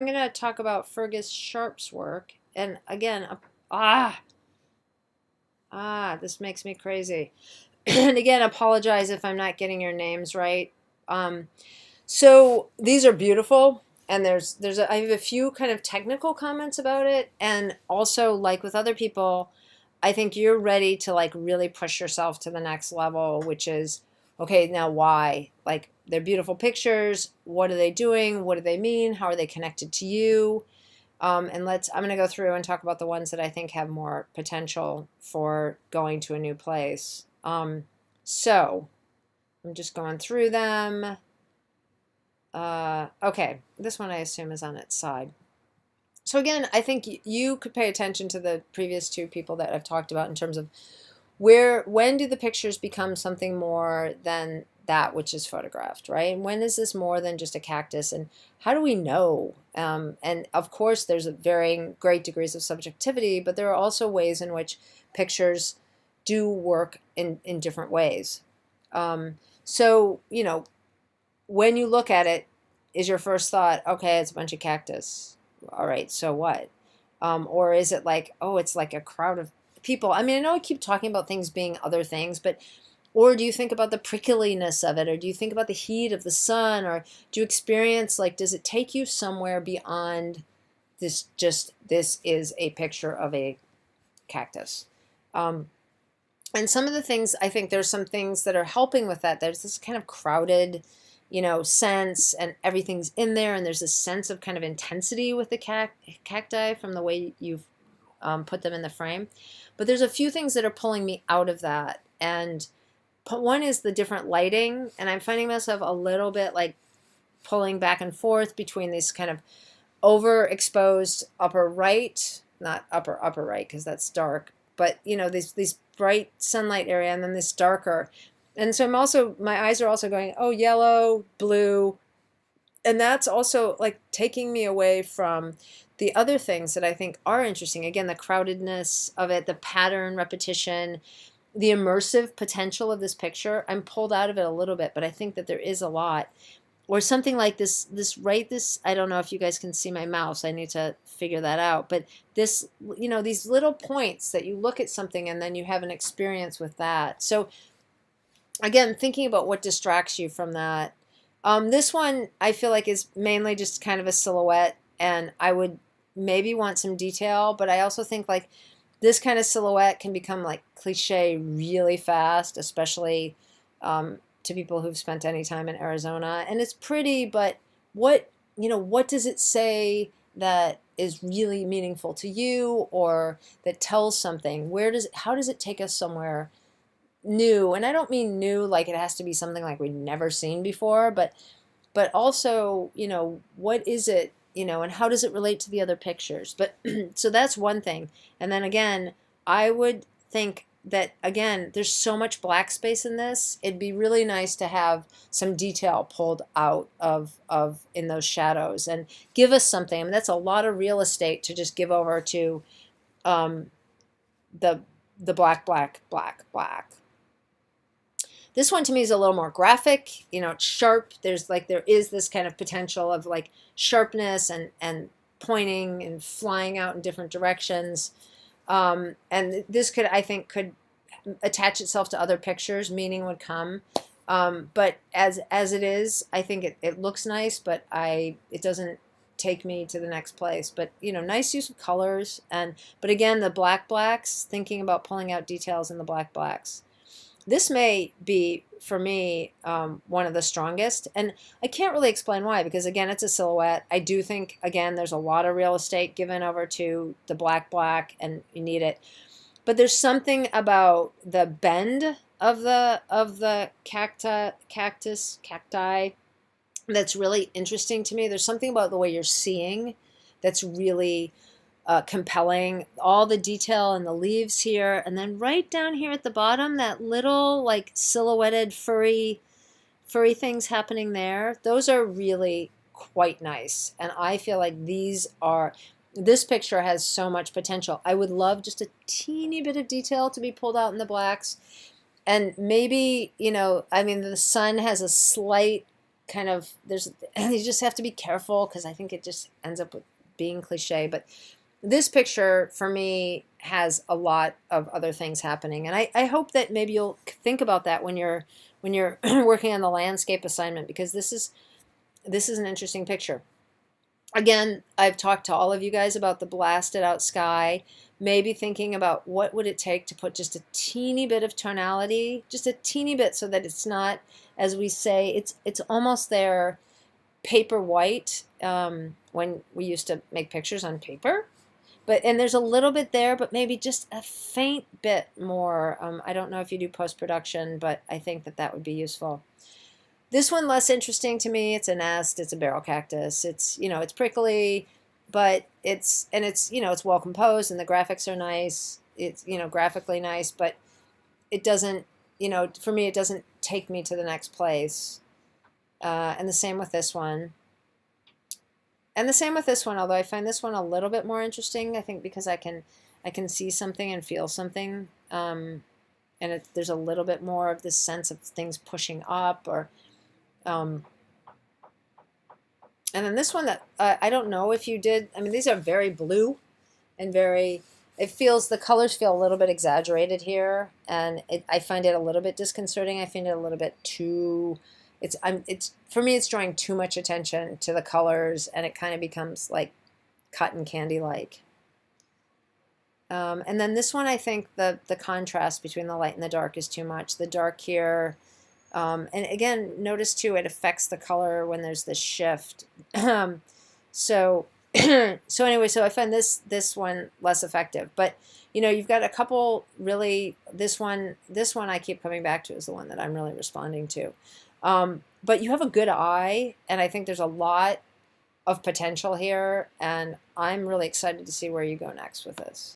I'm going to talk about Fergus Sharp's work. And again, this makes me crazy. And again, apologize if I'm not getting your names right. Um, so these are beautiful, and I have a few kind of technical comments about it, and also like with other people, I think you're ready to like really push yourself to the next level, which is okay, now why? Like they're beautiful pictures. What are they doing? What do they mean? How are they connected to you? And I'm going to go through and talk about the ones that I think have more potential for going to a new place. So I'm just going through them. Okay, this one I assume is on its side. So again, I think you could pay attention to the previous two people that I've talked about in terms of when do the pictures become something more than that which is photographed, right? And when is this more than just a cactus? And how do we know? And of course, there's varying great degrees of subjectivity, but there are also ways in which pictures do work in different ways. So, when you look at it, is your first thought, okay, it's a bunch of cactus. All right, so what? Or is it like, oh, it's like a crowd of people? I mean, I know I keep talking about things being other things, but or do you think about the prickliness of it? Or do you think about the heat of the sun? Or do you experience, like, does it take you somewhere beyond this is a picture of a cactus? And some of the things, I think there's some things that are helping with that. There's this kind of crowded, sense, and everything's in there, and there's a sense of kind of intensity with the cacti from the way you've put them in the frame. But there's a few things that are pulling me out of that. And one is the different lighting, and I'm finding myself a little bit like pulling back and forth between these kind of overexposed upper right, not upper right because that's dark, but these bright sunlight area and then this darker. And so my eyes are also going, oh, yellow, blue, and that's also like taking me away from the other things that I think are interesting. Again, the crowdedness of it, the pattern repetition, the immersive potential of this picture. I'm pulled out of it a little bit, but I think that there is a lot. Or something like this, I don't know if you guys can see my mouse. I need to figure that out. But this, these little points that you look at something and then you have an experience with that. So again, thinking about what distracts you from that. This one I feel like is mainly just kind of a silhouette, and I would maybe want some detail, but I also think like this kind of silhouette can become like cliche really fast, especially to people who've spent any time in Arizona. And it's pretty, but what does it say that is really meaningful to you, or that tells something? How does it take us somewhere new? And I don't mean new like it has to be something like we've never seen before, but also, what is it, and how does it relate to the other pictures? But so that's one thing. And then again, I would think that, again, there's so much black space in this. It'd be really nice to have some detail pulled out of in those shadows and give us something. I mean, that's a lot of real estate to just give over to the black, black, black, black. This one to me is a little more graphic, it's sharp. There is this kind of potential of like sharpness and pointing and flying out in different directions. And this I think could attach itself to other pictures, meaning would come. But as it is, I think it looks nice, but it doesn't take me to the next place. But nice use of colors, but again, the black blacks, thinking about pulling out details in the black blacks. This may be, for me, one of the strongest, and I can't really explain why, because again, it's a silhouette. I do think, again, there's a lot of real estate given over to the black, and you need it. But there's something about the bend of the cacti that's really interesting to me. There's something about the way you're seeing that's really compelling. All the detail in the leaves here, and then right down here at the bottom, that little like silhouetted furry things happening there. Those are really quite nice, and I feel like this picture has so much potential. I would love just a teeny bit of detail to be pulled out in the blacks, and maybe the sun has a slight kind of, you just have to be careful because I think it just ends up with being cliche. But this picture for me has a lot of other things happening, and I hope that maybe you'll think about that when you're working on the landscape assignment, because this is an interesting picture. Again, I've talked to all of you guys about the blasted out sky, maybe thinking about what would it take to put just a teeny bit of tonality, just a teeny bit, so that it's not, as we say, it's almost there, paper white, when we used to make pictures on paper. And there's a little bit there, but maybe just a faint bit more. I don't know if you do post-production, but I think that would be useful. This one less interesting to me. It's a nest. It's a barrel cactus. It's, it's prickly, but it's well composed, and the graphics are nice. It's, graphically nice, but it doesn't, for me, it doesn't take me to the next place. And the same with this one. And the same with this one, although I find this one a little bit more interesting, I think, because I can see something and feel something. And there's a little bit more of this sense of things pushing up, or and then this one that I don't know if you did. I mean, these are very blue and very. The colors feel a little bit exaggerated here, and I find it a little bit disconcerting. I find it a little bit too. For me, it's drawing too much attention to the colors, and it kind of becomes like cotton candy like. And then this one, I think the contrast between the light and the dark is too much. The dark here. And again, notice too, it affects the color when there's this shift. So anyway, so I find this one less effective. But you've got a couple really. This one I keep coming back to is the one that I'm really responding to. But you have a good eye, and I think there's a lot of potential here, and I'm really excited to see where you go next with this.